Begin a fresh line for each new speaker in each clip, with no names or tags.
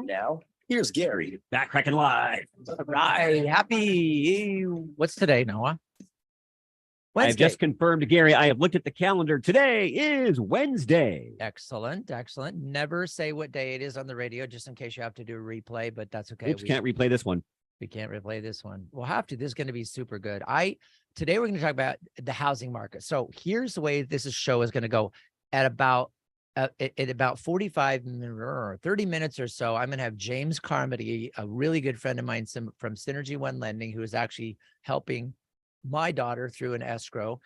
Now, here's Gary.
Back cracking live.
All right. Happy. What's today, Noah?
I have just confirmed to Gary, I have looked at the calendar. Today is Wednesday.
Excellent. Excellent. Never say what day it is on the radio, just in case you have to do a replay, but that's okay.
Oops, can't replay this one.
We can't replay this one. We'll have to. This is going to be super good. Today we're going to talk about the housing market. So here's the way this show is going to go. At about 45 or 30 minutes or so, I'm going to have James Carmody, a really good friend of mine from Synergy One Lending, who is actually helping my daughter through an escrow.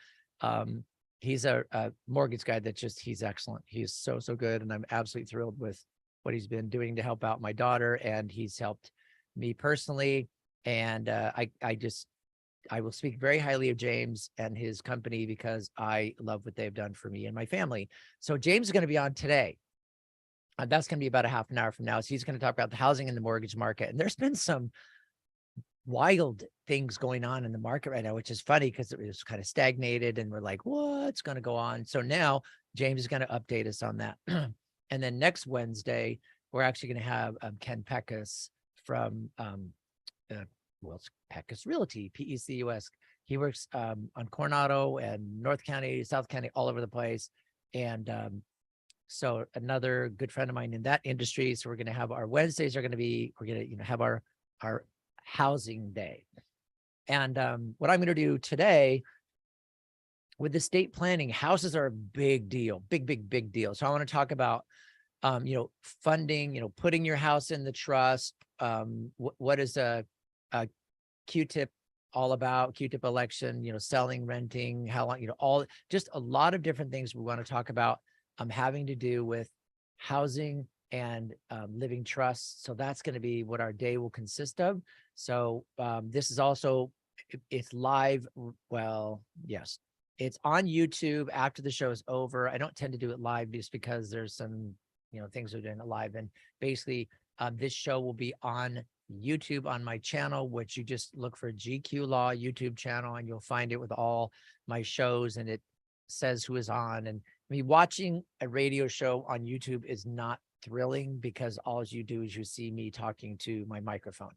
He's a mortgage guy he's excellent. He's so good. And I'm absolutely thrilled with what he's been doing to help out my daughter. And he's helped me personally. And I will speak very highly of James and his company because I love what they've done for me and my family. So James is going to be on today. That's going to be about a half an hour from now. So he's going to talk about the housing and the mortgage market. And there's been some wild things going on in the market right now, which is funny because it was kind of stagnated and we're like, what's going to go on? So now James is going to update us on that. And then next Wednesday, we're actually going to have Ken Peckus from it's Peckus Realty, Pecus. He works on Coronado and North County, South County, all over the place. And so another good friend of mine in that industry. So we're going to have our Wednesdays we're going to have our housing day. And what I'm going to do today with estate planning, houses are a big deal, big deal. So I want to talk about, funding, putting your house in the trust. What is a Q-tip all about, Q-tip election, selling, renting, how long, just a lot of different things we want to talk about having to do with housing and living trusts. So that's going to be what our day will consist of. So this is also, it's live. Well, yes, it's on YouTube after the show is over. I don't tend to do it live just because there's some, things we're doing it live. And basically this show will be on YouTube on my channel, which you just look for GQ Law YouTube channel and you'll find it with all my shows and it says who is on. And I mean, watching a radio show on YouTube is not thrilling because all you do is you see me talking to my microphone.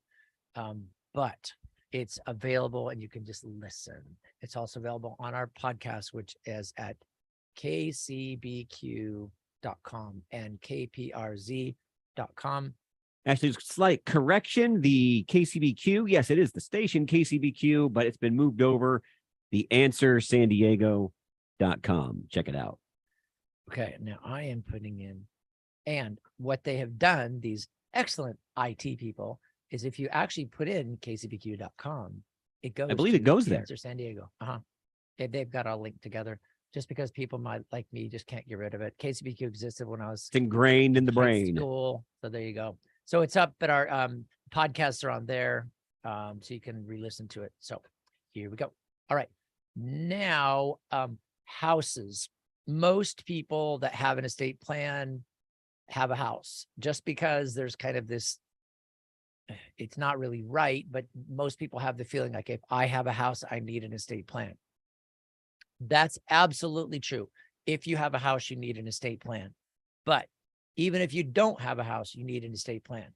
But it's available and you can just listen. It's also available on our podcast, which is at kcbq.com and kprz.com.
Actually, slight correction. The KCBQ, yes, it is the station KCBQ, but it's been moved over. The answer sandiego.com. Check it out.
Okay, now I am putting in, and what they have done, these excellent IT people, is if you actually put in kcbq.com, it goes.
I believe it goes there.
Answer San Diego. They've got all linked together. Just because people might like me just can't get rid of it. KCBQ existed when I was
it's ingrained in the brain.
School. So there you go. So it's up, but our podcasts are on there, so you can re-listen to it. So here we go. All right. Now, houses. Most people that have an estate plan have a house just because there's kind of this, it's not really right, but most people have the feeling like if I have a house, I need an estate plan. That's absolutely true. If you have a house, you need an estate plan. But even if you don't have a house, you need an estate plan.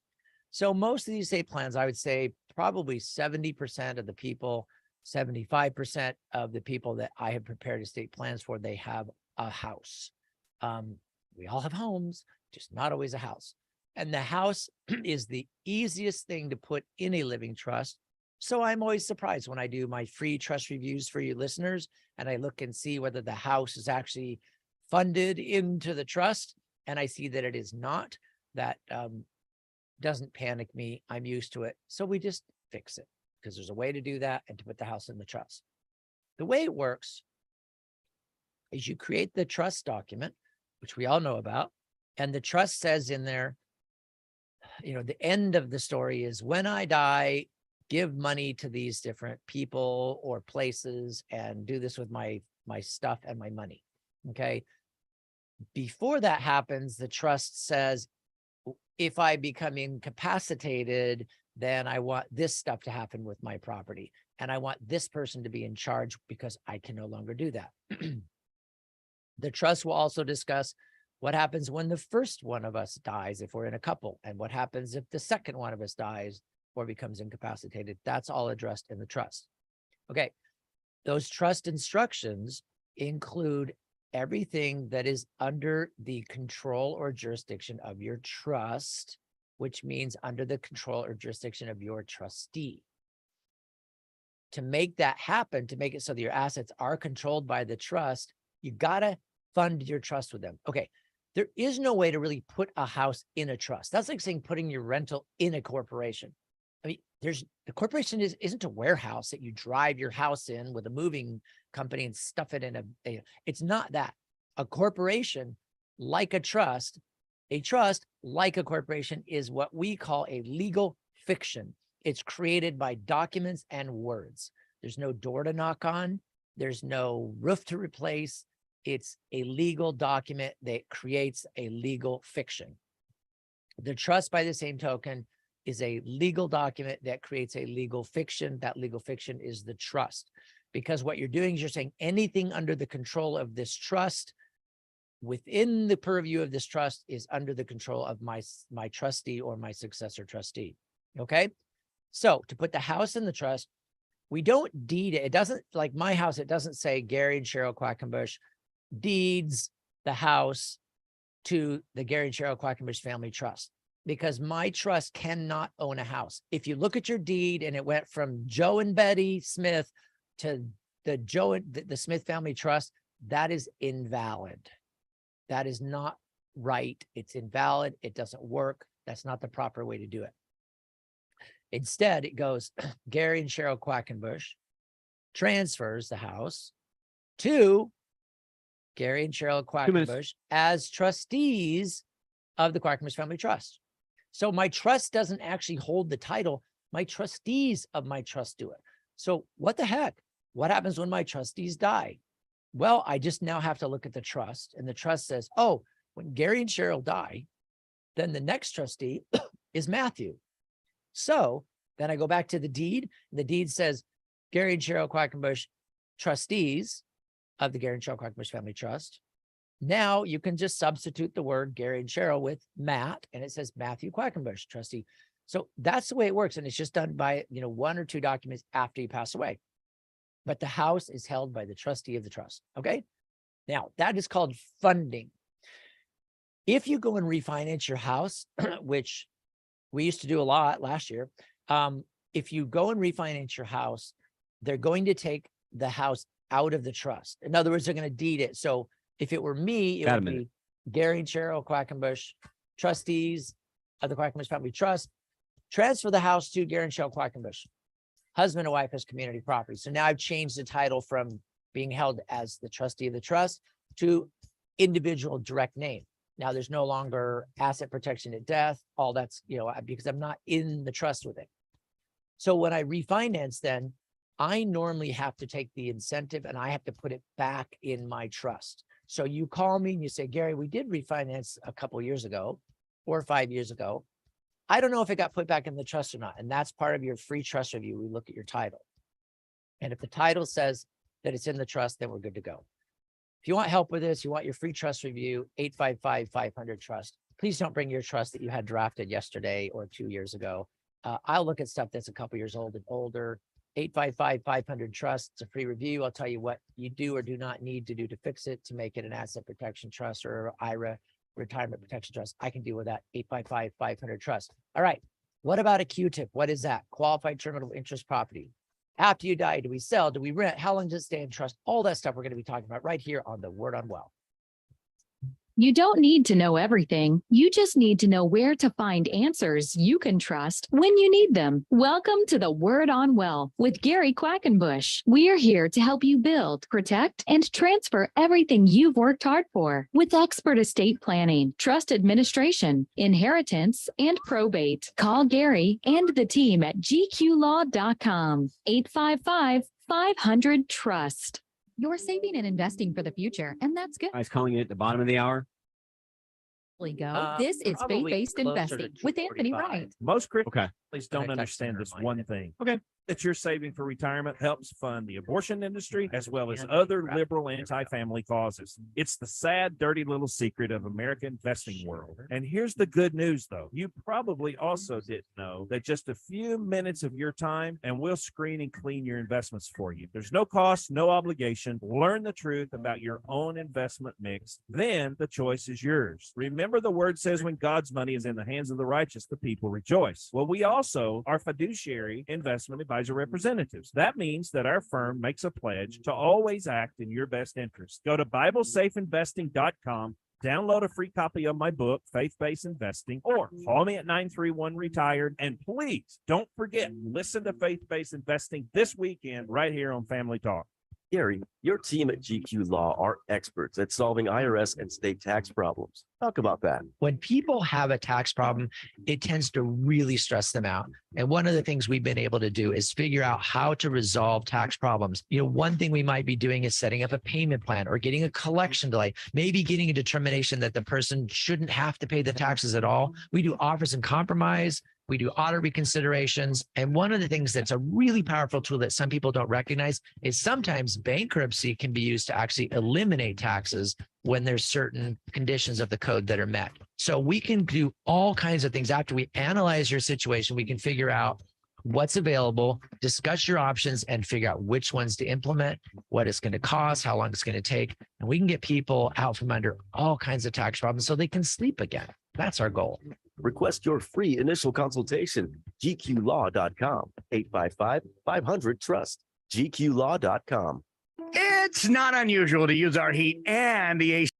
So most of these estate plans, I would say probably 70% of the people, 75% of the people that I have prepared estate plans for, they have a house. We all have homes, just not always a house. And the house is the easiest thing to put in a living trust. So I'm always surprised when I do my free trust reviews for you listeners, and I look and see whether the house is actually funded into the trust. And I see that it is not. That doesn't panic me. I'm used to it. So we just fix it because there's a way to do that and to put the house in the trust. The way it works is you create the trust document, which we all know about. And the trust says in there, the end of the story is when I die, give money to these different people or places and do this with my stuff and my money. Okay. Before that happens, the trust says, if I become incapacitated, then I want this stuff to happen with my property. And I want this person to be in charge because I can no longer do that. The trust will also discuss What happens when the first one of us dies if we're in a couple? And what happens if the second one of us dies or becomes incapacitated? That's all addressed in the trust. Okay. Those trust instructions include everything that is under the control or jurisdiction of your trust, which means under the control or jurisdiction of your trustee. To make that happen, to make it so that your assets are controlled by the trust, you got to fund your trust with them. Okay. There is no way to really put a house in a trust. That's like saying putting your rental in a corporation. I mean, the corporation isn't a warehouse that you drive your house in with a moving company and stuff it in it's not that. A corporation, like a trust like a corporation, is what we call a legal fiction. It's created by documents and words. There's no door to knock on. There's no roof to replace. It's a legal document that creates a legal fiction. The trust, by the same token, is a legal document that creates a legal fiction. That legal fiction is the trust. Because what you're doing is you're saying anything under the control of this trust, within the purview of this trust, is under the control of my trustee or my successor trustee. Okay. So to put the house in the trust, we don't deed it. It doesn't, like my house, it doesn't say Gary and Cheryl Quackenbush deeds the house to the Gary and Cheryl Quackenbush Family Trust, because my trust cannot own a house. If you look at your deed and it went from Joe and Betty Smith to the Smith Family Trust, that is invalid. That is not right. It's invalid. It doesn't work. That's not the proper way to do it. Instead, it goes Gary and Cheryl Quackenbush transfers the house to Gary and Cheryl Quackenbush as trustees of the Quackenbush Family Trust. So my trust doesn't actually hold the title. My trustees of my trust do it. So what the heck? What happens when my trustees die? Well, I just now have to look at the trust, and the trust says, oh, when Gary and Cheryl die, then the next trustee is Matthew. So then I go back to the deed. The deed says Gary and Cheryl Quackenbush, trustees of the Gary and Cheryl Quackenbush Family Trust. Now you can just substitute the word Gary and Cheryl with Matt, and it says Matthew Quackenbush, trustee. So that's the way it works. And it's just done by, one or two documents after you pass away. But the house is held by the trustee of the trust. Okay. Now that is called funding. If you go and refinance your house, which we used to do a lot last year. If you go and refinance your house, they're going to take the house out of the trust. In other words, they're going to deed it. So if it were me, it would be Gary and Cheryl Quackenbush, trustees of the Quackenbush Family Trust, transfer the house to Gary and Cheryl Quackenbush, husband and wife as community property. So now I've changed the title from being held as the trustee of the trust to individual direct name. Now there's no longer asset protection at death, all that's, because I'm not in the trust with it. So when I refinance, then I normally have to take the incentive and I have to put it back in my trust. So you call me and you say, Gary, we did refinance a couple of years ago, 4 or 5 years ago. I don't know if it got put back in the trust or not. And that's part of your free trust review. We look at your title. And if the title says that it's in the trust, then we're good to go. If you want help with this, you want your free trust review, 855-500-TRUST. Please don't bring your trust that you had drafted yesterday or 2 years ago. I'll look at stuff that's a couple years old and older. 855-500-TRUST. It's a free review. I'll tell you what you do or do not need to do to fix it, to make it an asset protection trust or IRA, retirement protection trust. I can deal with that. 855-500-TRUST. All right. What about a Q-tip? What is that? Qualified terminal interest property. After you die, do we sell? Do we rent? How long does it stay in trust? All that stuff we're going to be talking about right here on the Word on Well.
You don't need to know everything. You just need to know where to find answers you can trust when you need them. Welcome to the Word on Well with Gary Quackenbush. We are here to help you build, protect, and transfer everything you've worked hard for with expert estate planning, trust administration, inheritance, and probate. Call Gary and the team at gqlaw.com. 855-500-TRUST. You're saving and investing for the future, and that's good.
Guys calling it at the bottom of the hour.
This is
Probably
faith-based
closer to
investing with Anthony
2:45.
Wright.
Most Christians
Okay.
don't
I text
understand
them
this
and
one
remind
thing.
Okay.
that you're saving for retirement helps fund the abortion industry as well as other liberal anti-family causes. It's the sad, dirty little secret of American investing world. And here's the good news, though. You probably also didn't know that just a few minutes of your time and we'll screen and clean your investments for you. There's no cost, no obligation. Learn the truth about your own investment mix. Then the choice is yours. Remember, the word says when God's money is in the hands of the righteous, the people rejoice. Well, we also are fiduciary investment advisor representatives. That means that our firm makes a pledge to always act in your best interest. Go to BibleSafeInvesting.com, download a free copy of my book, Faith-Based Investing, or call me at 931-RETIRED. And please don't forget, listen to Faith-Based Investing this weekend right here on Family Talk.
Gary, your team at GQ Law are experts at solving IRS and state tax problems. Talk about that.
When people have a tax problem, it tends to really stress them out. And one of the things we've been able to do is figure out how to resolve tax problems. One thing we might be doing is setting up a payment plan or getting a collection delay, maybe getting a determination that the person shouldn't have to pay the taxes at all. We do offers and compromise. We do audit reconsiderations. And one of the things that's a really powerful tool that some people don't recognize is sometimes bankruptcy can be used to actually eliminate taxes when there's certain conditions of the code that are met. So we can do all kinds of things. After we analyze your situation, we can figure out what's available, discuss your options, and figure out which ones to implement, what it's going to cost, how long it's going to take. And we can get people out from under all kinds of tax problems so they can sleep again. That's our goal.
Request your free initial consultation. GQLaw.com, 855-500-TRUST. GQLaw.com.
It's not unusual to use our heat and the AC.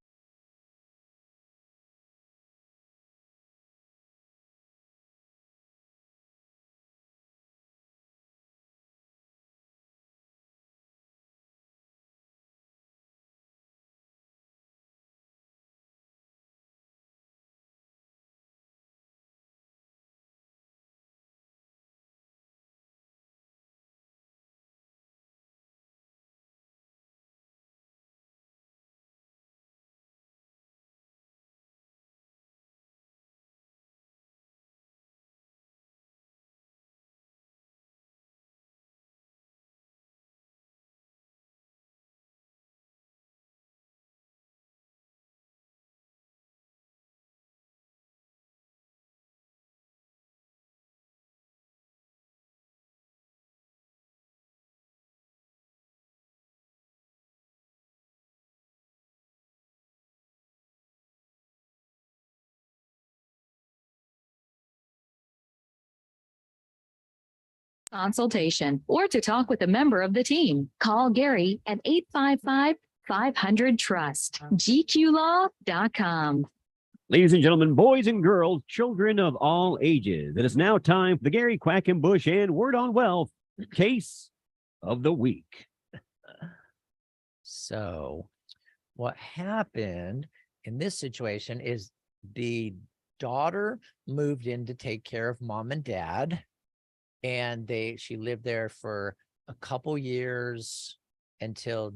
Consultation or to talk with a member of the team. Call Gary at 855-500-TRUST. GQLaw.com.
Ladies and gentlemen, boys and girls, children of all ages, it is now time for the Gary Quackenbush and Word on Wealth Case of the Week.
So what happened in this situation is the daughter moved in to take care of mom and dad. And she lived there for a couple years until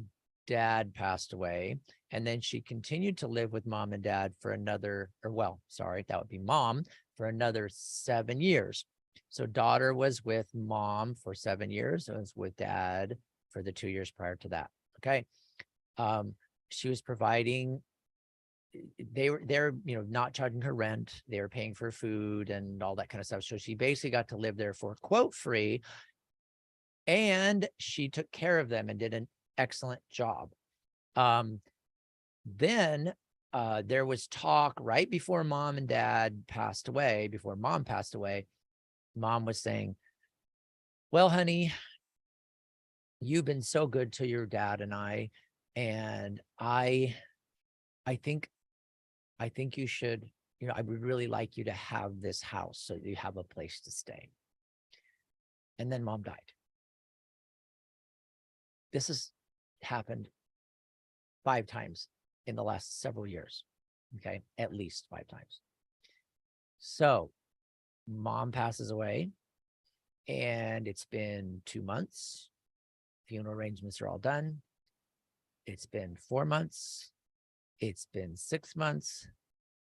dad passed away. And then she continued to live with mom and dad for another, that would be mom, for another 7 years. So daughter was with mom for 7 years and was with dad for the 2 years prior to that. Okay. She was providing, they're not charging her rent. They were paying for food and all that kind of stuff. So she basically got to live there for quote free. And she took care of them and did an excellent job. Then there was talk right before mom and dad passed away, before mom passed away, mom was saying, well, honey, you've been so good to your dad and I think you should, I would really like you to have this house so you have a place to stay. And then mom died. This has happened 5 times in the last several years. Okay. At least 5 times. So mom passes away and it's been 2 months. Funeral arrangements are all done. It's been 4 months. It's been 6 months.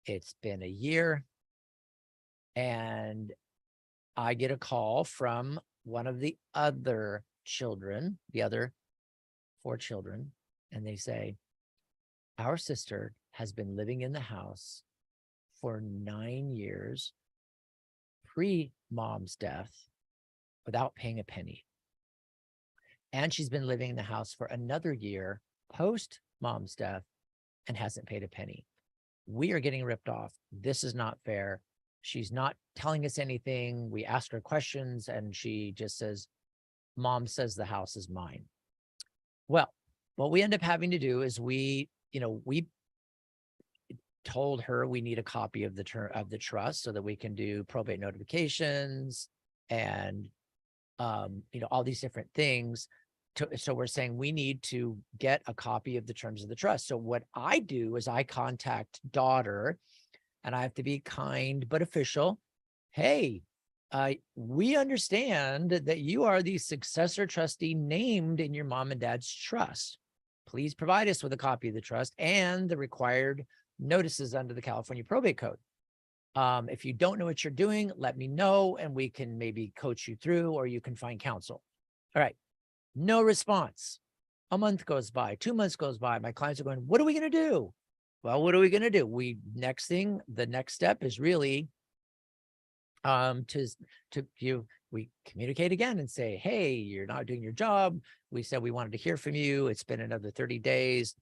It's been a year. And I get a call from one of the other children, the other 4 children, and they say, our sister has been living in the house for 9 years pre-mom's death without paying a penny. And she's been living in the house for another year post-mom's death and hasn't paid a penny. We are getting ripped off. This is not fair. She's not telling us anything. We ask her questions and she just says, Mom says the house is mine. Well, what we end up having to do is we told her we need a copy of the trust so that we can do probate notifications and all these different things. So we're saying we need to get a copy of the terms of the trust. So what I do is I contact daughter, and I have to be kind but official. Hey, we understand that you are the successor trustee named in your mom and dad's trust. Please provide us with a copy of the trust and the required notices under the California Probate Code. If you don't know what you're doing, let me know and we can maybe coach you through, or you can find counsel. All right. No response. A month goes by, 2 months goes by. My clients are going, what are we going to do? Well, what are we going to do? The next step is really we communicate again and say, hey, you're not doing your job. We said we wanted to hear from you. It's been another 30 days.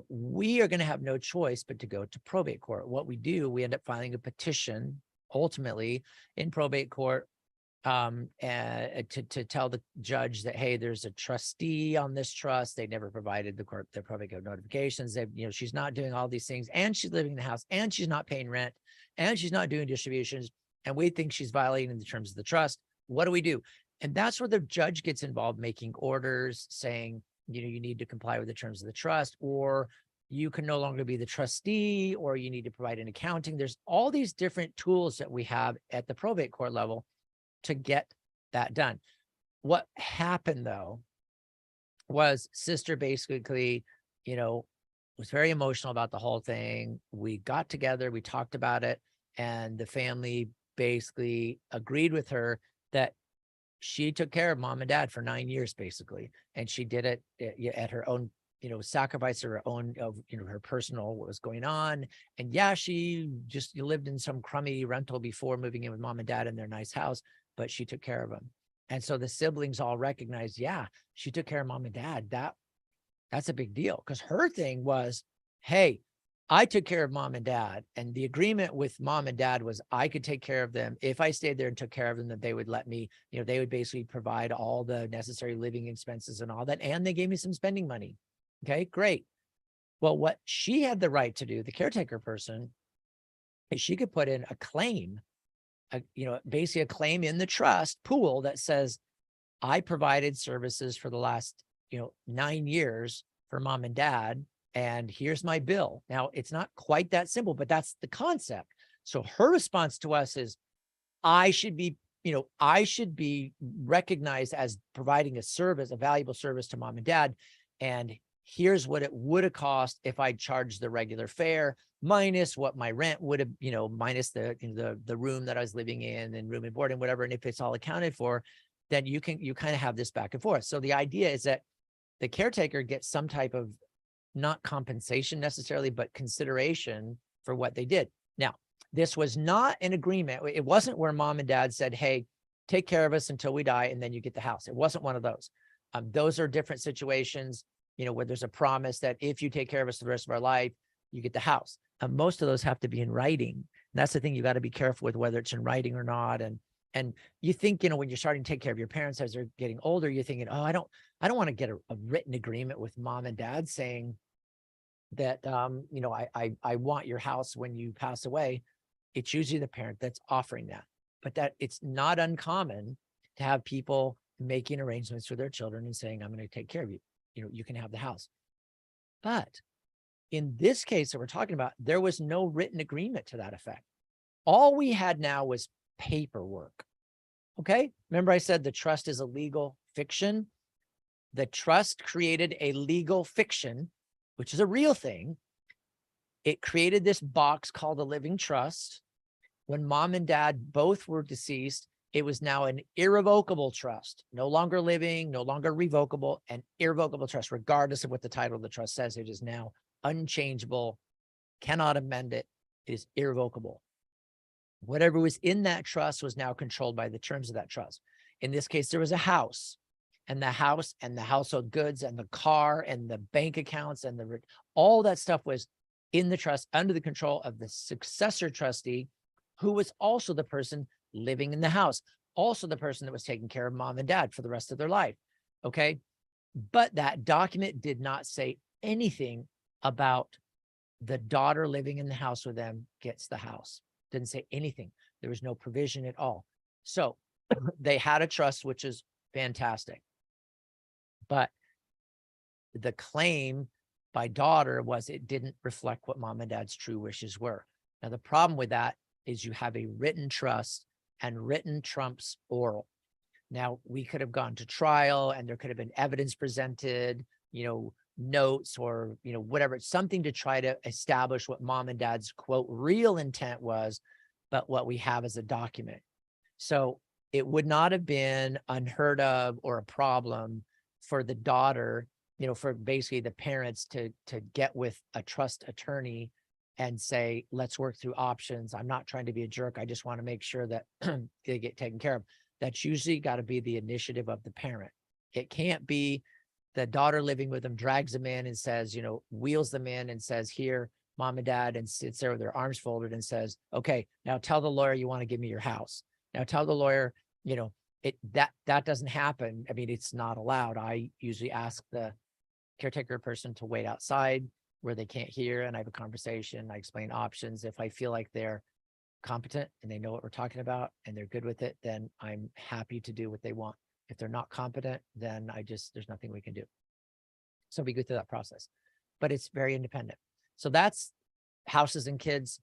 We are going to have no choice but to go to probate court. What we do, we end up filing a petition ultimately in probate court and to tell the judge that, hey, there's a trustee on this trust. They never provided the probate code notifications. She's not doing all these things, and she's living in the house, and she's not paying rent, and she's not doing distributions, and we think she's violating the terms of the trust. What do we do? And that's where the judge gets involved, making orders saying, you need to comply with the terms of the trust, or you can no longer be the trustee, or you need to provide an accounting. There's all these different tools that we have at the probate court level to get that done. What happened though was sister basically, was very emotional about the whole thing. We got together, we talked about it, and the family basically agreed with her that she took care of mom and dad for 9 years, basically. And she did it at her own, sacrifice of her own, her personal, what was going on. And yeah, she just lived in some crummy rental before moving in with mom and dad in their nice house, but she took care of them. And so the siblings all recognized, yeah, she took care of mom and dad. That's a big deal, because her thing was, hey, I took care of mom and dad, and the agreement with mom and dad was I could take care of them. If I stayed there and took care of them, that they would let me, they would basically provide all the necessary living expenses and all that. And they gave me some spending money. Okay, great. Well, what she had the right to do, the caretaker person, is she could put in a claim, basically a claim in the trust pool that says, I provided services for the last, 9 years for mom and dad, and here's my bill. Now, it's not quite that simple, but that's the concept. So her response to us is, I should be recognized as providing a service, a valuable service to mom and dad. And here's what it would have cost if I charged the regular fare minus what my rent would have, minus the room that I was living in and room and board and whatever. And if it's all accounted for, then you kind of have this back and forth. So the idea is that the caretaker gets some type of, not compensation necessarily, but consideration for what they did. Now, this was not an agreement. It wasn't where mom and dad said, hey, take care of us until we die, and then you get the house. It wasn't one of those. Those are different situations, where there's a promise that if you take care of us for the rest of our life, you get the house. Most of those have to be in writing. And that's the thing you got to be careful with, whether it's in writing or not. And you think, when you're starting to take care of your parents as they're getting older, you're thinking, oh, I don't want to get a written agreement with mom and dad saying that, I want your house when you pass away. It's usually the parent that's offering that, but that it's not uncommon to have people making arrangements for their children and saying, I'm going to take care of you. You can have the house. But in this case that we're talking about, there was no written agreement to that effect. All we had now was paperwork. Okay. Remember I said the trust is a legal fiction. The trust created a legal fiction, which is a real thing. It created this box called a living trust. When mom and dad both were deceased, It was now an irrevocable trust, no longer living, no longer revocable, an irrevocable trust, regardless of what the title of the trust says. It is now unchangeable, cannot amend it. It is irrevocable. Whatever was in that trust was now controlled by the terms of that trust. In this case, there was a house, and the house and the household goods and the car and the bank accounts and all that stuff was in the trust under the control of the successor trustee, who was also the person living in the house, also the person that was taking care of mom and dad for the rest of their life. Okay. But that document did not say anything about the daughter living in the house with them gets the house. Didn't say anything. There was no provision at all. So they had a trust, which is fantastic. But the claim by daughter was it didn't reflect what mom and dad's true wishes were. Now, the problem with that is you have a written trust, and written trumps oral. Now, we could have gone to trial and there could have been evidence presented, notes or, whatever, something to try to establish what mom and dad's quote real intent was, but what we have is a document. So it would not have been unheard of or a problem for the daughter, for basically the parents to get with a trust attorney and say, let's work through options. I'm not trying to be a jerk. I just want to make sure that they get taken care of. That's usually got to be the initiative of the parent. It can't be the daughter living with them, drags them in and says, wheels them in and says, here, mom and dad, and sits there with their arms folded and says, okay, now tell the lawyer you want to give me your house. Now tell the lawyer, that doesn't happen. I mean, it's not allowed. I usually ask the caretaker person to wait outside where they can't hear, and I have a conversation. I explain options. If I feel like they're competent and they know what we're talking about and they're good with it, then I'm happy to do what they want. If they're not competent, then there's nothing we can do. So we go through that process, but it's very independent. So that's houses and kids.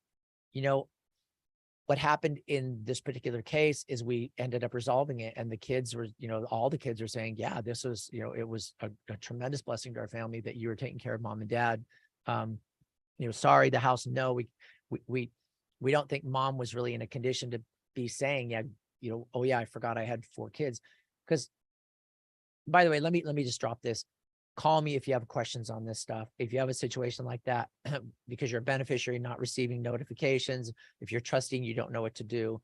What happened in this particular case is we ended up resolving it, and the kids were, all the kids are saying, yeah, this was, it was a tremendous blessing to our family that you were taking care of mom and dad. Sorry, the house, no, we don't think mom was really in a condition to be saying, yeah, oh yeah, I forgot I had 4 kids. Because, by the way, let me just drop this. Call me if you have questions on this stuff. If you have a situation like that, because you're a beneficiary not receiving notifications, if you're trusting, you don't know what to do,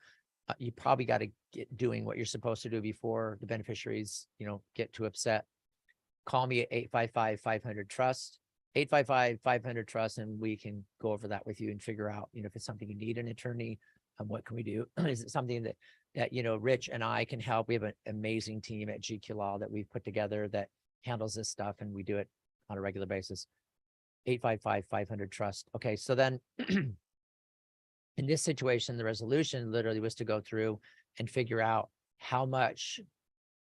you probably got to get doing what you're supposed to do before the beneficiaries, get too upset. Call me at 855-500-TRUST, 855-500-TRUST, and we can go over that with you and figure out, if it's something you need an attorney, what can we do? Is it something that Rich and I can help? We have an amazing team at GQ Law that we've put together that handles this stuff, and we do it on a regular basis. 855-500-TRUST. Okay, so then in this situation, the resolution literally was to go through and figure out how much,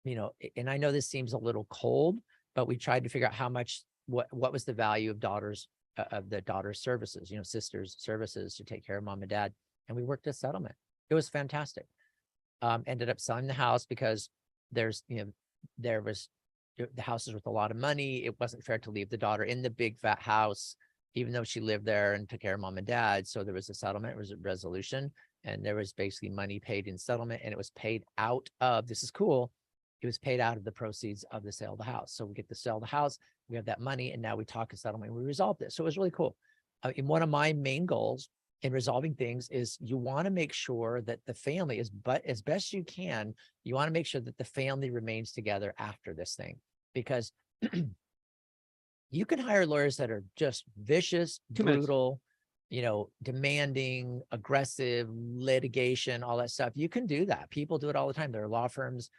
and I know this seems a little cold, but we tried to figure out how much, what was the value of the daughter's services, sisters' services to take care of mom and dad. And we worked a settlement. It was fantastic. Ended up selling the house because there was, the house is worth a lot of money. It wasn't fair to leave the daughter in the big fat house, even though she lived there and took care of mom and dad. So there was a settlement, it was a resolution, and there was basically money paid in settlement, and it was paid out of, this is cool, it was paid out of the proceeds of the sale of the house. So we get to sell the house, we have that money, and now we talk a settlement, we resolved it. So it was really cool. And one of my main goals in resolving things is you want to make sure that the family as best you can, you want to make sure that the family remains together after this thing, because you can hire lawyers that are just vicious, brutal, demanding, aggressive, litigation, all that stuff. You can do that. People do it all the time. There are law firms,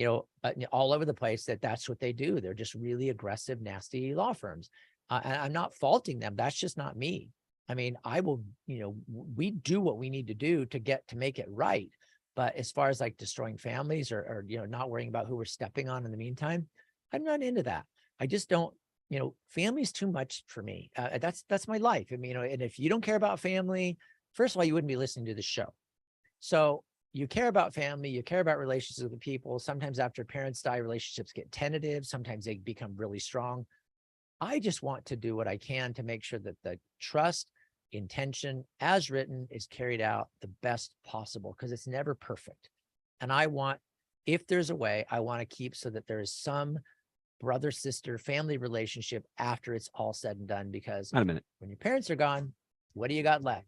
all over the place that's what they do. They're just really aggressive, nasty law firms. And I'm not faulting them. That's just not me. I mean, I will, we do what we need to do to make it right. But as far as like destroying families or not worrying about who we're stepping on in the meantime, I'm not into that. I just don't, family's too much for me. That's my life. I mean, and if you don't care about family, first of all, you wouldn't be listening to the show. So you care about family, you care about relationships with the people. Sometimes after parents die, relationships get tentative. Sometimes they become really strong. I just want to do what I can to make sure that the trust intention as written is carried out the best possible, because it's never perfect. And I want, if there's a way, I want to keep so that there is some brother, sister, family relationship after it's all said and done. Because
Wait a minute.
when your parents are gone, what do you got left?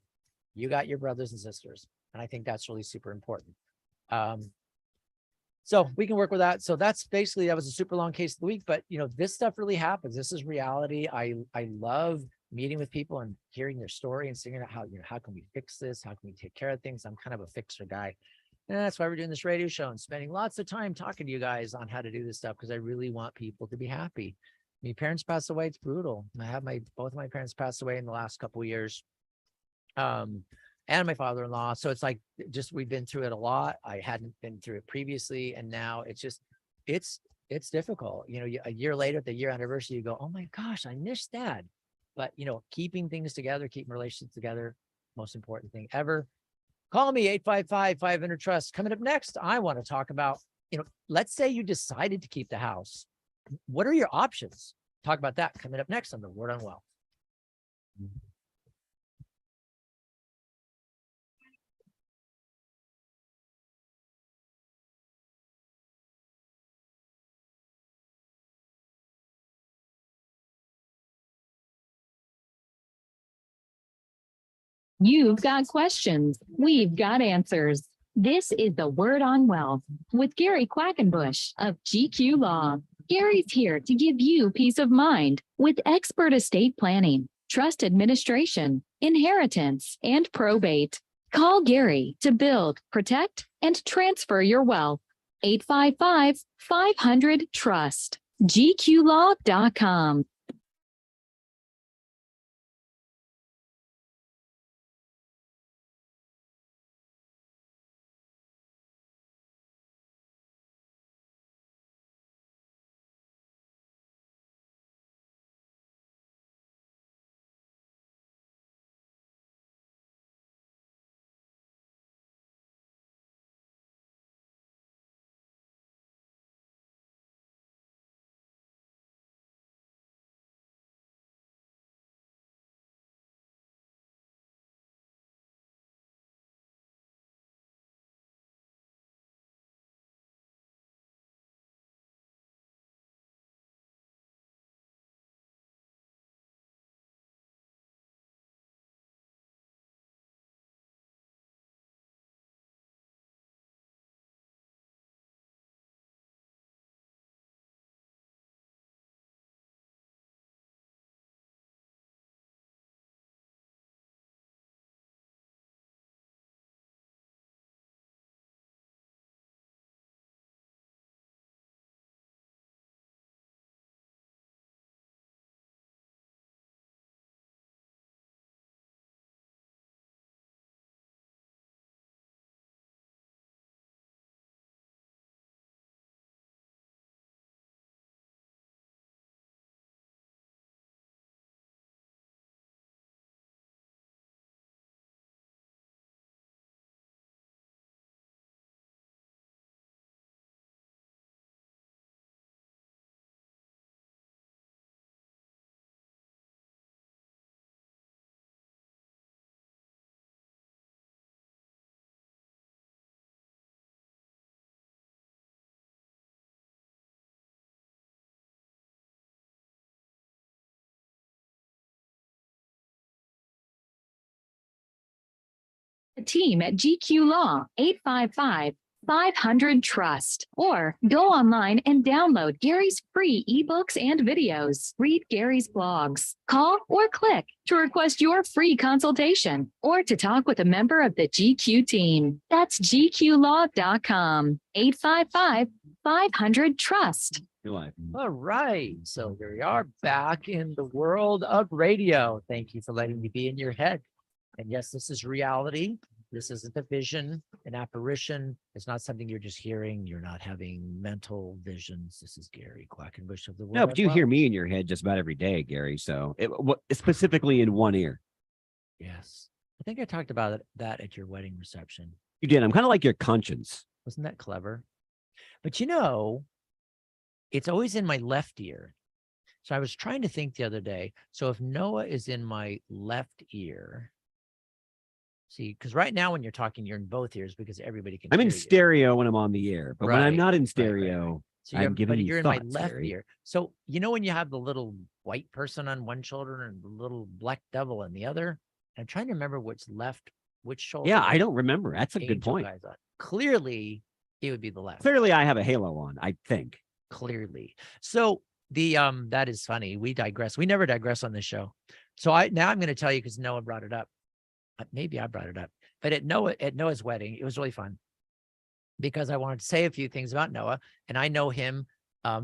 You got your brothers and sisters. And I think that's really super important. So we can work with that. So that's basically, that was a super long case of the week, but you know, this stuff really happens. This is reality. I love meeting with people and hearing their story and figuring out how, you know, how can we fix this? How can we take care of things? I'm kind of a fixer guy. And that's why we're doing this radio show and spending lots of time talking to you guys on how to do this stuff, because I really want people to be happy. My parents passed away. It's brutal. I have both of my parents passed away in the last couple of years. And my father-in-law. So it's like, just, we've been through it a lot. I hadn't been through it previously. And now it's just, it's difficult. You know, a year later at the year anniversary, you go, oh my gosh, I missed Dad. But, you know, keeping things together, keeping relationships together, most important thing ever. Call me 855-500-TRUST. Coming up next, I want to talk about, you know, let's say you decided to keep the house. What are your options? Talk about that coming up next on the Word on Wealth.
You've got questions. We've got answers. This is the Word on Wealth with Gary Quackenbush of GQ Law. Gary's here to give you peace of mind with expert estate planning, trust administration, inheritance, and probate. Call Gary to build, protect, and transfer your wealth. 855-500-TRUST. GQLaw.com. Team at GQ Law, 855-500-TRUST, or go online and download Gary's free ebooks and videos. Read Gary's blogs. Call or click to request your free consultation or to talk with a member of the GQ team. That's GQLaw.com, 855-500-TRUST.
Your life.
All right. So here we are back in the world of radio. Thank you for letting me be in your head. And yes, this is reality. This isn't a vision, an apparition. It's not something you're just hearing. You're not having mental visions. This is Gary Quackenbush of the World.
No, but you hear me in your head just about every day, Gary. So specifically in one ear.
Yes. I think I talked about that at your wedding reception.
You did. I'm kind of like your conscience.
Wasn't that clever? But you know, it's always in my left ear. So I was trying to think the other day. So if Noah is in my left ear, See, because right now when you're talking, you're in both ears because everybody can
I'm in
hear you.
stereo when I'm on the air, but when I'm
Right,
not in
right.
stereo,
So you're,
I'm giving
but
you
you're in my
thoughts,
left
Gary.
ear. So you know when you have the little white person on one shoulder and the little black devil on the other? I'm trying to remember which shoulder.
Yeah,
the
I don't remember. That's a good
angel
point.
guy's on. Clearly, it would be the left.
Clearly, I have a halo on, I think.
Clearly. So the that is funny. We digress. We never digress on this show. So now I'm going to tell you because Noah brought it up. Maybe I brought it up, but at Noah's wedding, it was really fun because I wanted to say a few things about Noah, and I know him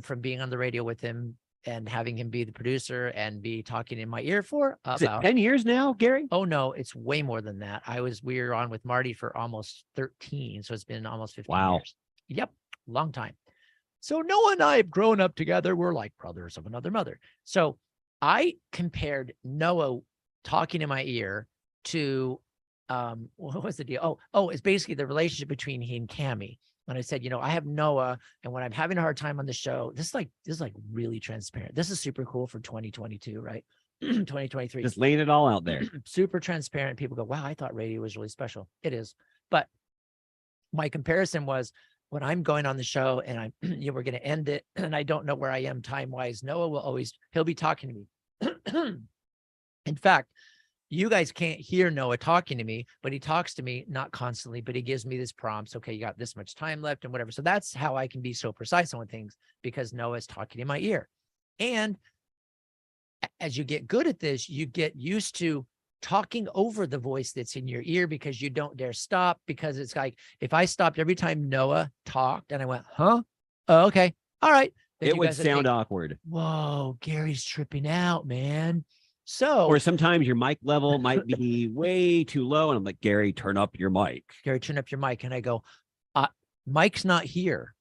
from being on the radio with him and having him be the producer and be talking in my ear for
Is it
about
10 years now, Gary?
Oh no, it's way more than that. We were on with Marty for almost 13, so it's been almost 15
Wow.
years. Yep, long time. So Noah and I have grown up together. We're like brothers of another mother. So I compared Noah talking in my ear to what was the deal? It's basically the relationship between he and Cammie. And I said, I have Noah, and when I'm having a hard time on the show, this is like really transparent. This is super cool for 2022, right? 2023.
Just laying it all out there.
Super transparent. People go, wow, I thought radio was really special. It is. But my comparison was when I'm going on the show and we're going to end it and I don't know where I am time-wise, Noah he'll be talking to me. In fact, you guys can't hear Noah talking to me, but he talks to me, not constantly, but he gives me this prompts. Okay, you got this much time left and whatever. So that's how I can be so precise on things because Noah's talking in my ear. And as you get good at this, you get used to talking over the voice that's in your ear because you don't dare stop, because it's like, if I stopped every time Noah talked and I went, huh? Oh, okay. All right. Then
It
you
would
guys
sound
think,
awkward.
whoa, Gary's tripping out, man. So
Or sometimes your mic level might be way too low. And I'm like, Gary, turn up your mic.
Gary, turn up your mic. And I go, Mike's not here.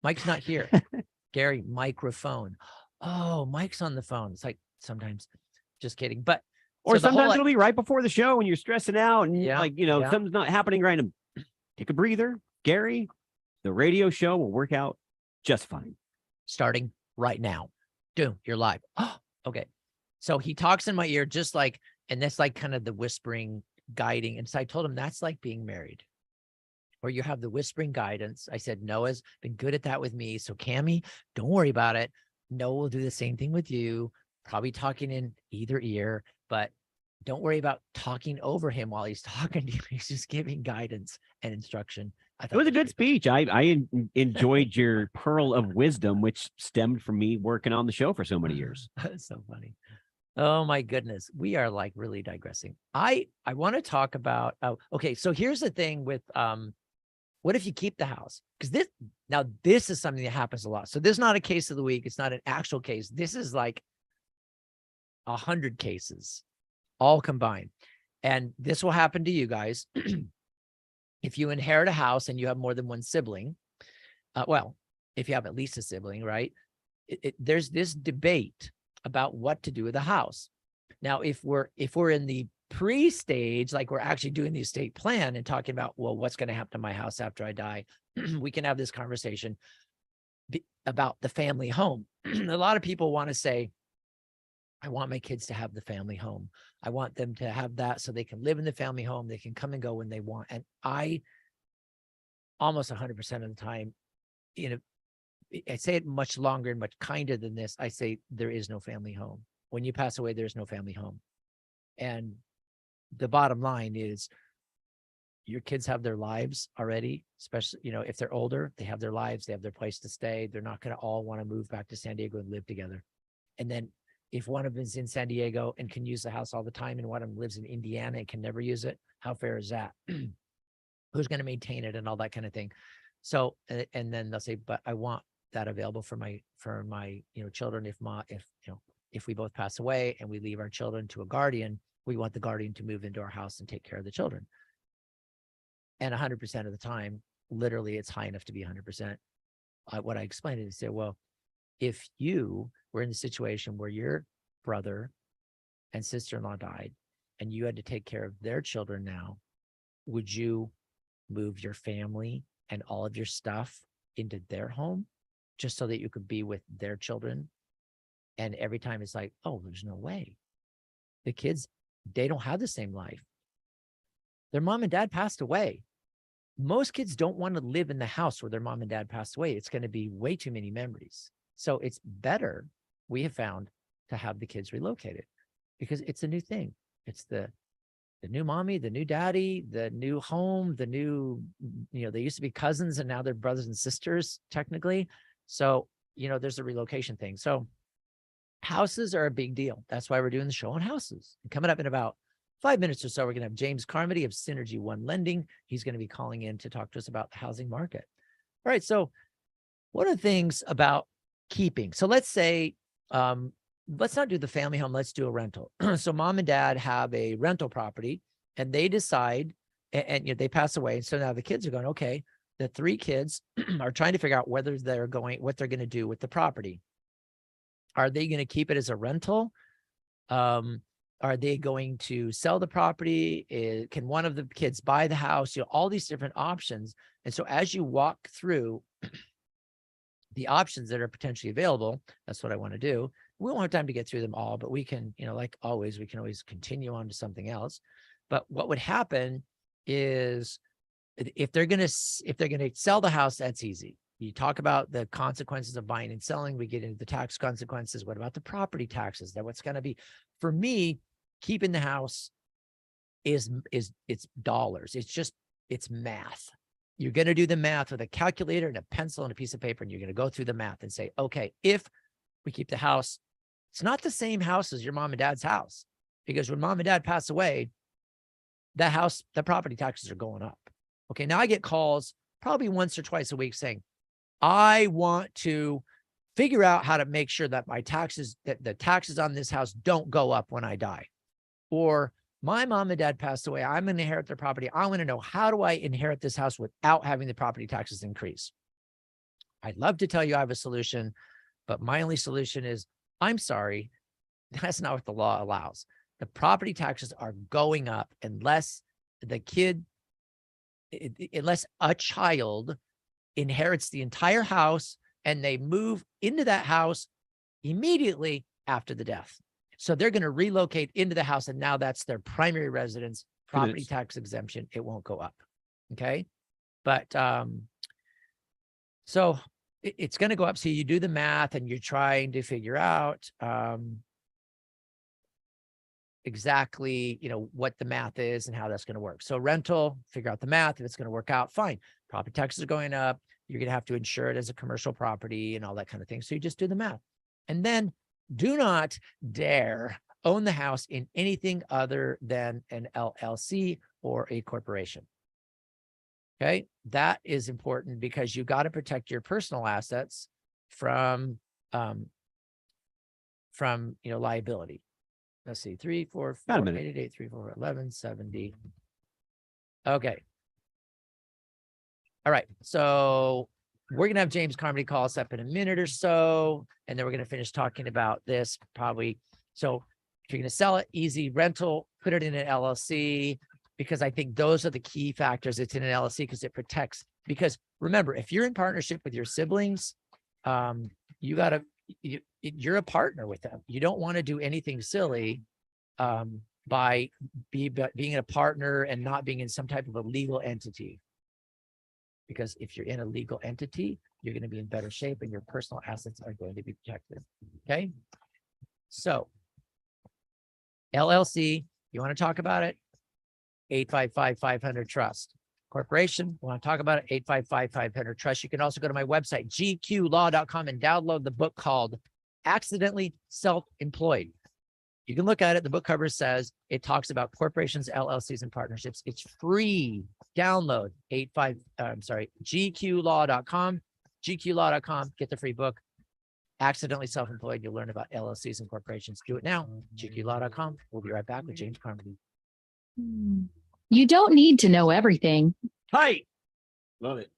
Mike's not here. Gary, microphone. Oh, Mike's on the phone. It's like sometimes, just kidding. But
Or
so the whole,
sometimes it'll be right before the show when you're stressing out and
Yeah, yeah.
something's not happening right. And take a breather. Gary, the radio show will work out just fine.
starting right now. Doom, you're live. Okay. So he talks in my ear just like, and that's like kind of the whispering guiding. And so I told him that's like being married, where you have the whispering guidance. I said, Noah's been good at that with me. So Cammie, don't worry about it. Noah will do the same thing with you, probably talking in either ear, but don't worry about talking over him while he's talking to you. He's just giving guidance and instruction. I
It
thought
was a
that
good speech. I enjoyed your pearl of wisdom, which stemmed from me working on the show for so many years.
That's so funny. Oh my goodness. We are like really digressing. I want to talk about, okay. So here's the thing with, what if you keep the house? Because this is something that happens a lot. So this is not a case of the week. It's not an actual case. This is like 100 cases all combined. And this will happen to you guys. If you inherit a house and you have more than one sibling, if you have at least a sibling, right? There's this debate about what to do with the house. Now, if we're in the pre-stage, like we're actually doing the estate plan and talking about, well, what's going to happen to my house after I die, we can have this conversation about the family home. A lot of people want to say, I want my kids to have the family home. I want them to have that so they can live in the family home. They can come and go when they want. And I almost 100% of the time, I say it much longer and much kinder than this. I say there is no family home. When you pass away, there's no family home. And the bottom line is your kids have their lives already, especially, if they're older, they have their lives, they have their place to stay. They're not going to all want to move back to San Diego and live together. And then if one of them is in San Diego and can use the house all the time and one of them lives in Indiana and can never use it, how fair is that? Who's going to maintain it and all that kind of thing? So, and then they'll say, but I want that available for my children. If we both pass away and we leave our children to a guardian, we want the guardian to move into our house and take care of the children. And 100% of the time, literally, it's high enough to be 100%. What I explained is, say, well, if you were in the situation where your brother and sister-in-law died and you had to take care of their children now, would you move your family and all of your stuff into their home just so that you could be with their children? And every time it's like, oh, there's no way. The kids, they don't have the same life. their mom and dad passed away. Most kids don't want to live in the house where their mom and dad passed away. It's going to be way too many memories. So it's better, we have found, to have the kids relocated because it's a new thing. It's the new mommy, the new daddy, the new home, the new, they used to be cousins and now they're brothers and sisters technically. So, there's a relocation thing. So houses are a big deal. That's why we're doing the show on houses. And coming up in about 5 minutes or so, we're going to have James Carmody of Synergy One Lending. He's going to be calling in to talk to us about the housing market. All right. So what are the things about keeping? So let's say, let's not do the family home. Let's do a rental. So mom and dad have a rental property and they decide, and they pass away. And so now the kids are going, okay, the 3 kids are trying to figure out what they're going to do with the property. Are they going to keep it as a rental? Are they going to sell the property? Can one of the kids buy the house? All these different options. And so as you walk through the options that are potentially available, that's what I want to do. We won't have time to get through them all, but we can, like always, we can always continue on to something else. But what would happen is if they're going to sell the house, that's easy. You talk about the consequences of buying and selling. We get into the tax consequences. What about the property taxes? That what's going to be, for me, keeping the house it's dollars. It's math. You're going to do the math with a calculator and a pencil and a piece of paper, and you're going to go through the math and say, okay, if we keep the house, it's not the same house as your mom and dad's house, because when mom and dad pass away, that house, the property taxes are going up. Okay. Now I get calls probably once or twice a week saying, I want to figure out how to make sure that that the taxes on this house don't go up when I die. Or my mom and dad passed away. I'm going to inherit their property. I want to know, how do I inherit this house without having the property taxes increase? I'd love to tell you I have a solution, but my only solution is, I'm sorry, that's not what the law allows. The property taxes are going up unless unless a child inherits the entire house and they move into that house immediately after the death. So they're going to relocate into the house, and now that's their primary residence, property tax exemption. It won't go up. Okay. But so it's going to go up. So you do the math and you're trying to figure out exactly, what the math is and how that's going to work. So rental, figure out the math. If it's going to work out, fine. Property taxes are going up. You're going to have to insure it as a commercial property and all that kind of thing. So you just do the math. And then do not dare own the house in anything other than an LLC or a corporation. Okay. That is important because you got to protect your personal assets from liability. Let's see, 3, 4, 4, 8, 8, 8, 3, 4, 11, 70. Okay. All right. So we're going to have James Carmody call us up in a minute or so, and then we're going to finish talking about this probably. So if you're going to sell it, easy. Rental, put it in an LLC, because I think those are the key factors. It's in an LLC because it protects. Because remember, if you're in partnership with your siblings, you're a partner with them. You don't want to do anything silly by being a partner and not being in some type of a legal entity. Because if you're in a legal entity, you're going to be in better shape and your personal assets are going to be protected. Okay. So LLC, you want to talk about it? 855-500 trust. Corporation, want to talk about it? 855-500 trust. You can also go to my website, gqlaw.com, and download the book called Accidentally Self-Employed. You can look at it. The book cover says it talks about corporations, LLCs, and partnerships. It's free. Download gqlaw.com, gqlaw.com. Get the free book. Accidentally Self-Employed. You'll learn about LLCs and corporations. Do it now. gqlaw.com. We'll be right back with James Carmody.
You don't need to know everything.
Tight. Love it.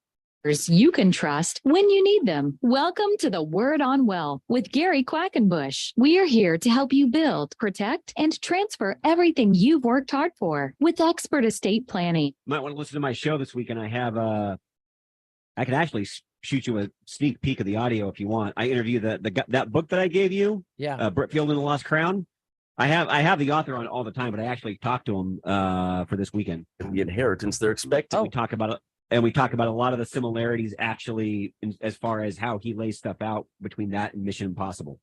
You can trust when you need them. Welcome to the Word on Well with Gary Quackenbush. We are here to help you build, protect, and transfer everything you've worked hard for with expert estate planning.
You might want to listen to my show this week, and I have I can actually shoot you a sneak peek of the audio if you want. I interviewed that book that I gave you.
Yeah.
Brett Field and the Lost Crown. I have the author on all the time, but I actually talked to him for this weekend.
The inheritance they're expecting.
We talk about it, and we talk about a lot of the similarities actually as far as how he lays stuff out between that and Mission Impossible.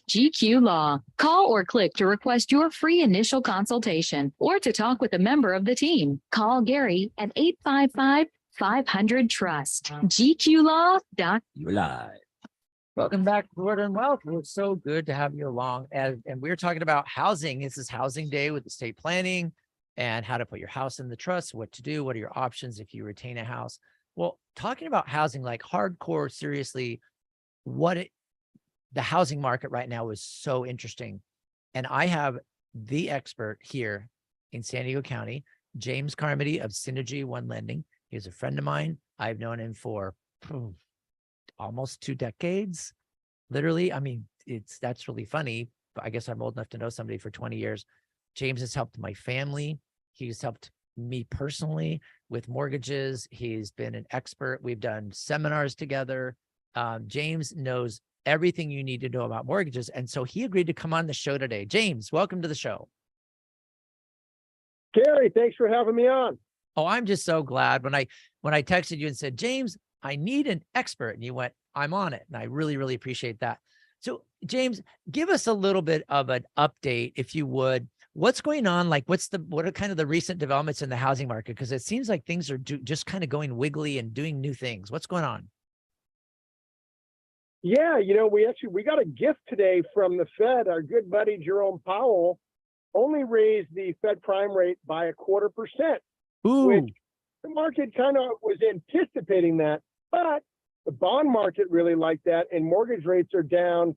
GQ Law. Call or click to request your free initial consultation or to talk with a member of the team. Call Gary at 855-500-TRUST. GQLaw.com.
You're live.
Welcome back to Word and Wealth. It's so good to have you along. And we're talking about housing. This is housing day with estate planning and how to put your house in the trust, what to do, what are your options if you retain a house. Well, talking about housing, like hardcore, seriously, the housing market right now is so interesting. And I have the expert here in San Diego County, James Carmody of Synergy One Lending. He's a friend of mine. I've known him for almost 2 decades. Literally, I mean, that's really funny, but I guess I'm old enough to know somebody for 20 years. James has helped my family. He's helped me personally with mortgages. He's been an expert. We've done seminars together. James knows everything you need to know about mortgages. And so he agreed to come on the show today. James, welcome to the show.
Gary, thanks for having me on.
Oh, I'm just so glad when I texted you and said, James, I need an expert. And you went, I'm on it. And I really, really appreciate that. So James, give us a little bit of an update, if you would. What's going on? Like, what are kind of the recent developments in the housing market? Because it seems like things are just kind of going wiggly and doing new things. What's going on?
Yeah, we got a gift today from the Fed. Our good buddy Jerome Powell only raised the Fed prime rate by 0.25%, which the market kind of was anticipating that. But the bond market really liked that, and mortgage rates are down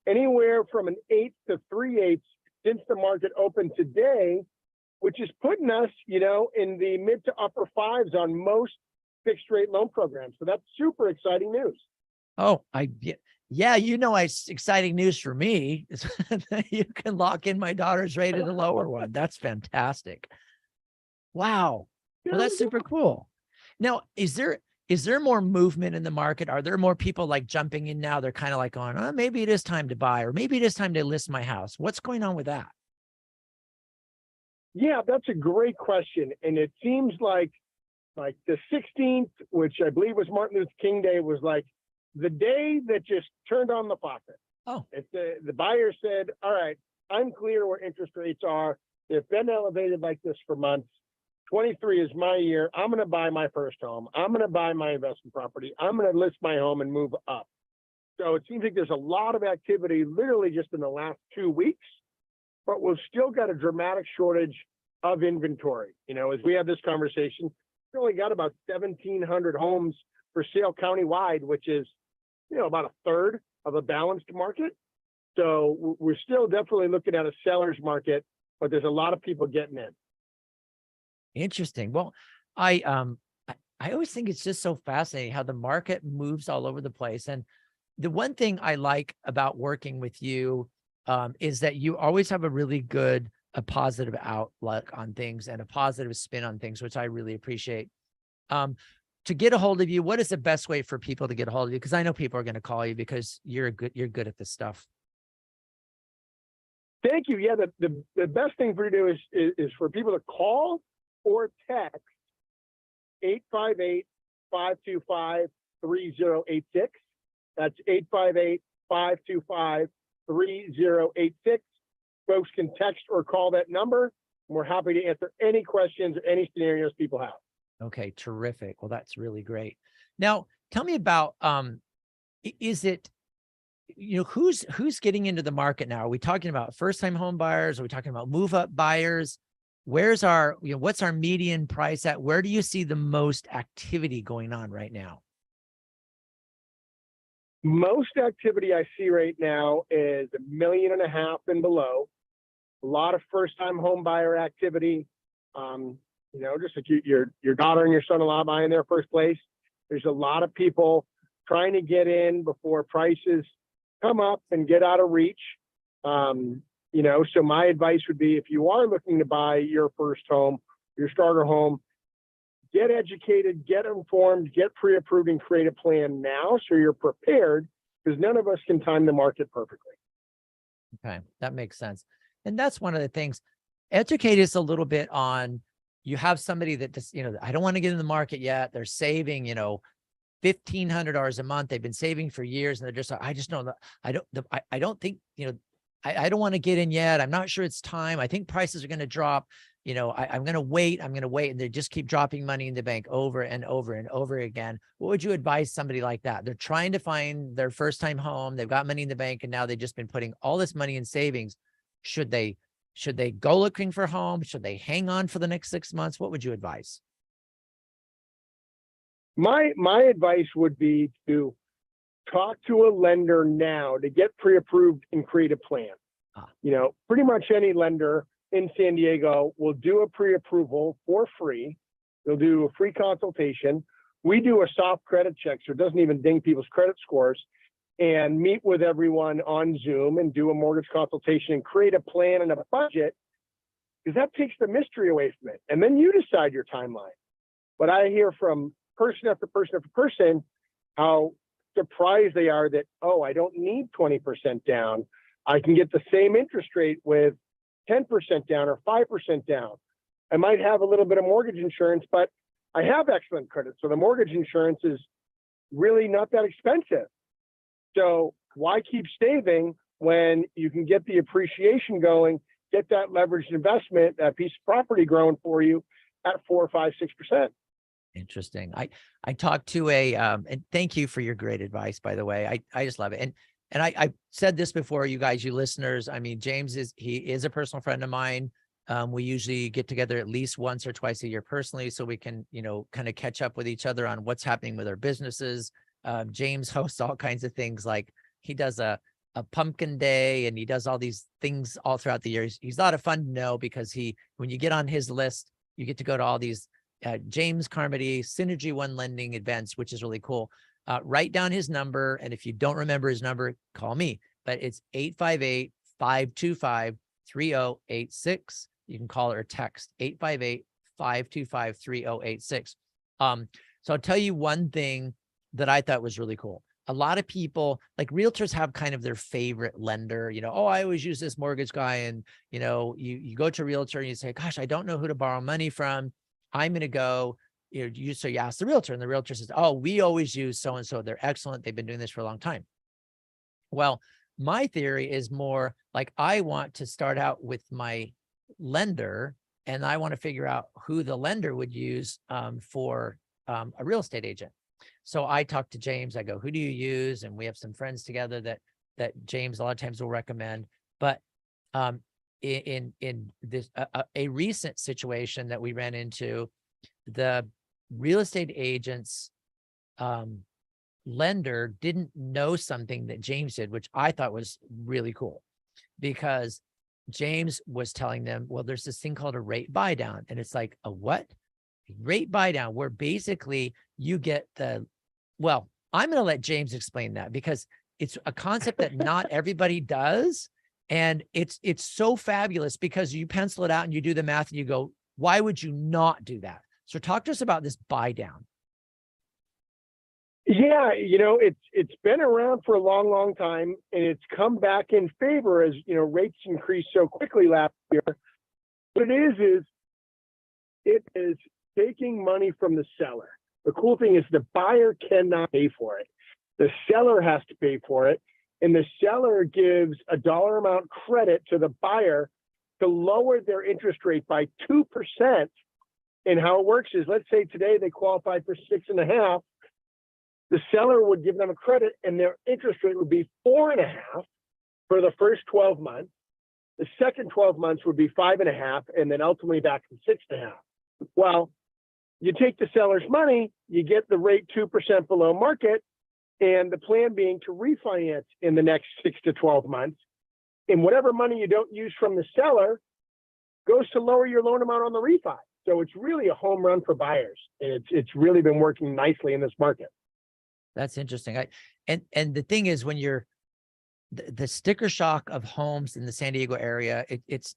anywhere from 1/8 to 3/8 since the market opened today, which is putting us, in the mid to upper fives on most fixed rate loan program. So that's super exciting news.
Oh, yeah, exciting news for me. You can lock in my daughter's rate at a lower one. That's fantastic. Wow. Well, that's super cool. Now, is there more movement in the market? Are there more people like jumping in now? They're kind of like going, oh, maybe it is time to buy, or maybe it is time to list my house. What's going on with that?
Yeah, that's a great question. And it seems like the 16th, which I believe was Martin Luther King Day, was like the day that just turned on the faucet.
Oh,
The buyer said, all right, I'm clear where interest rates are. They've been elevated like this for months. 23 is my year. I'm going to buy my first home. I'm going to buy my investment property. I'm going to list my home and move up. So it seems like there's a lot of activity literally just in the last 2 weeks, but we've still got a dramatic shortage of inventory. You know, as we have this conversation, we only got about 1,700 homes for sale countywide, which is, you know, about a third of a balanced market. So we're still definitely looking at a seller's market, but there's a lot of people getting in.
interesting. Well, I always think it's just so fascinating how the market moves all over the place. And the one thing I like about working with you is that you always have a positive outlook on things and a positive spin on things, which I really appreciate. To get a hold of you, what is the best way for people to get a hold of you? Because I know people are going to call you because you're good at this stuff.
Thank you. Yeah, the best thing for you to do is for people to call or text 858-525-3086. That's 858-525-3086. Folks can text or call that number. And we're happy to answer any questions or any scenarios people have.
Okay, terrific. Well, that's really great. Now, tell me about, is it, you know, who's getting into the market now? Are we talking about first-time home buyers? Are we talking about move-up buyers? What's our median price at? Where do you see the most activity going on right now?
Most activity I see right now is $1.5 million and below. A lot of first-time home buyer activity. You know, just like your daughter and your son-in-law buying their first place. There's a lot of people trying to get in before prices come up and get out of reach. You know, so my advice would be, if you are looking to buy your first home, your starter home, get educated, get informed, get pre-approved, and create a plan now so you're prepared, because none of us can time the market perfectly.
Okay, that makes sense. And that's one of the things. Educate us a little bit on, you have somebody that just, you know, I don't want to get in the market yet. They're saving, you know, $1,500 a month. They've been saving for years, and they're just, I just don't, I don't think, you know, I don't want to get in yet. I'm not sure it's time. I think prices are going to drop. You know, I'm going to wait. And they just keep dropping money in the bank over and over and over again. What would you advise somebody like that? They're trying to find their first time home. They've got money in the bank, and now they've just been putting all this money in savings. Should they go looking for a home? Should they hang on for the next 6 months? What would you advise?
My advice would be to talk to a lender now to get pre-approved and create a plan. You know, pretty much any lender in San Diego will do a pre-approval for free. They'll do a free consultation. We do a soft credit check, so it doesn't even ding people's credit scores, and meet with everyone on Zoom and do a mortgage consultation and create a plan and a budget, because that takes the mystery away from it. And then you decide your timeline. But I hear from person after person after person how surprised they are that, oh, I don't need 20% down. I can get the same interest rate with 10% down or 5% down. I might have a little bit of mortgage insurance, but I have excellent credit. So the mortgage insurance is really not that expensive. So why keep saving when you can get the appreciation going, get that leveraged investment, that piece of property growing for you at 4, 5, 6%.
Interesting. I talked to and thank you for your great advice, by the way. I just love it. And I said this before, you guys, you listeners. I mean, James he is a personal friend of mine. We usually get together at least once or twice a year personally, so we can, you know, kind of catch up with each other on what's happening with our businesses. James hosts all kinds of things, like he does a pumpkin day, and he does all these things all throughout the year. He's a lot of fun to know, because when you get on his list, you get to go to all these James Carmody Synergy One Lending Events, which is really cool. Write down his number. And if you don't remember his number, call me. But it's 858-525-3086. You can call or text 858-525-3086. So I'll tell you one thing that I thought was really cool. A lot of people, like realtors, have kind of their favorite lender. Oh, I always use this mortgage guy. And, you go to a realtor and you say, gosh, I don't know who to borrow money from. I'm going to go, so you ask the realtor, and the realtor says, oh, we always use so-and-so. They're excellent. They've been doing this for a long time. Well, my theory is more like, I want to start out with my lender, and I want to figure out who the lender would use for a real estate agent. So I talked to James. I go, who do you use? And we have some friends together that James a lot of times will recommend. But in this a recent situation that we ran into, the real estate agent's lender didn't know something that James did, which I thought was really cool, because James was telling them, well, there's this thing called a rate buy down. And it's like, a what? Rate buy down, where basically you get well, I'm going to let James explain that, because it's a concept that not everybody does. And it's so fabulous, because you pencil it out and you do the math and you go, why would you not do that? So talk to us about this buy down.
Yeah, it's been around for a long, long time, and it's come back in favor as, rates increased so quickly last year. What it is taking money from the seller. The cool thing is the buyer cannot pay for it. The seller has to pay for it, and the seller gives a dollar amount credit to the buyer to lower their interest rate by 2%. And how it works is, let's say today they qualify for 6.5%. The seller would give them a credit, and their interest rate would be 4.5% for the first 12 months. The second 12 months would be 5.5%, and then ultimately back to 6.5%. Well, you take the seller's money, you get the rate 2% below market, and the plan being to refinance in the next 6 to 12 months. And whatever money you don't use from the seller goes to lower your loan amount on the refi. So it's really a home run for buyers, and it's really been working nicely in this market.
That's interesting. And the thing is, when you're the sticker shock of homes in the San Diego area, it's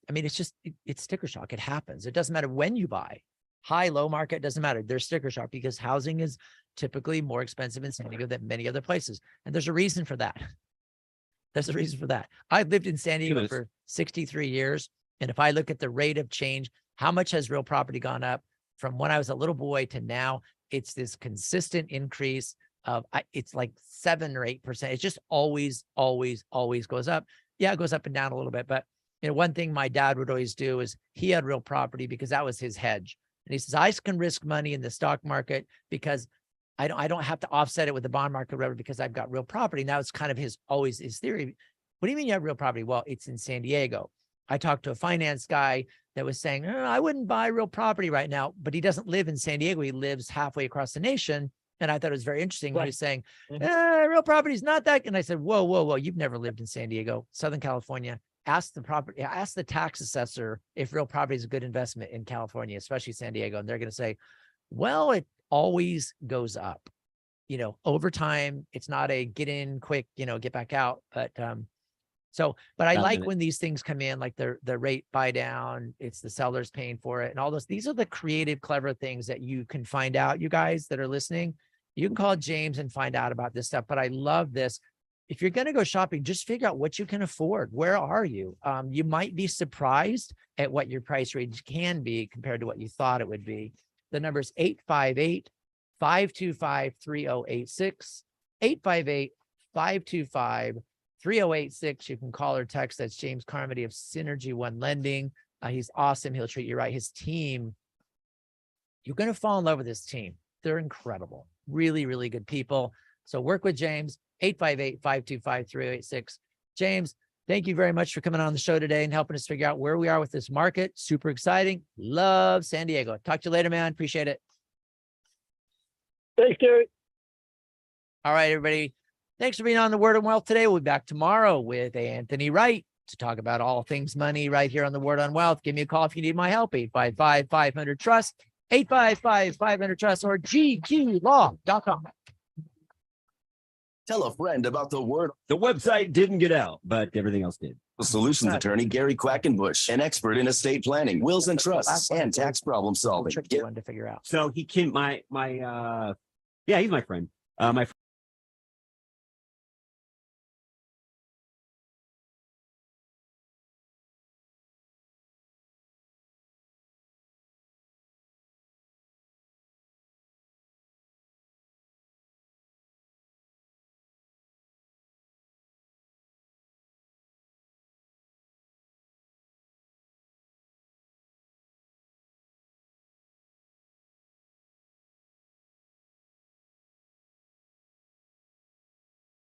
sticker shock. It happens. It doesn't matter when you buy. High, low market, doesn't matter. There's sticker shock, because housing is typically more expensive in San Diego than many other places. And there's a reason for that. There's a reason for that. I've lived in San Diego for 63 years. And if I look at the rate of change, how much has real property gone up from when I was a little boy to now? It's this consistent increase of, it's like 7 or 8%. It just always goes up. Yeah, it goes up and down a little bit. But one thing my dad would always do is, he had real property because that was his hedge. And he says, I can risk money in the stock market because I don't have to offset it with the bond market or whatever, because I've got real property. Now it's kind of his theory. What do you mean you have real property? Well, it's in San Diego. I talked to a finance guy that was saying, I wouldn't buy real property right now, but he doesn't live in San Diego. He lives halfway across the nation. And I thought it was very interesting. Right. He was saying, real property is not that. And I said, whoa. You've never lived in San Diego, Southern California. Ask the tax assessor if real property is a good investment in California, especially San Diego. And they're going to say, well, it always goes up, over time. It's not a get in quick, get back out. But, but I like when these things come in, like the rate buy down, it's the sellers paying for it and all those. These are the creative, clever things that you can find out, you guys that are listening. You can call James and find out about this stuff. But I love this. If you're going to go shopping, just figure out what you can afford. Where are you? You might be surprised at what your price range can be compared to what you thought it would be. The number is 858-525-3086, 858-525-3086. You can call or text. That's James Carmody of Synergy One Lending. He's awesome. He'll treat you right. His team, you're going to fall in love with his team. They're incredible. Really, really good people. So work with James, 858-525-3086. James, thank you very much for coming on the show today and helping us figure out where we are with this market. Super exciting. Love San Diego. Talk to you later, man. Appreciate it.
Thanks, Gary.
All right, everybody. Thanks for being on the Word on Wealth today. We'll be back tomorrow with Anthony Wright to talk about all things money right here on the Word on Wealth. Give me a call if you need my help, 855-500-TRUST. 855-500-TRUST or gqlaw.com.
Tell a friend about the word.
The website didn't get out, but everything else did.
Solutions attorney Gary Quackenbush, an expert in estate planning, wills and trusts, and tax problem solving.
Tricky one to figure out.
So he can, yeah, he's my friend. My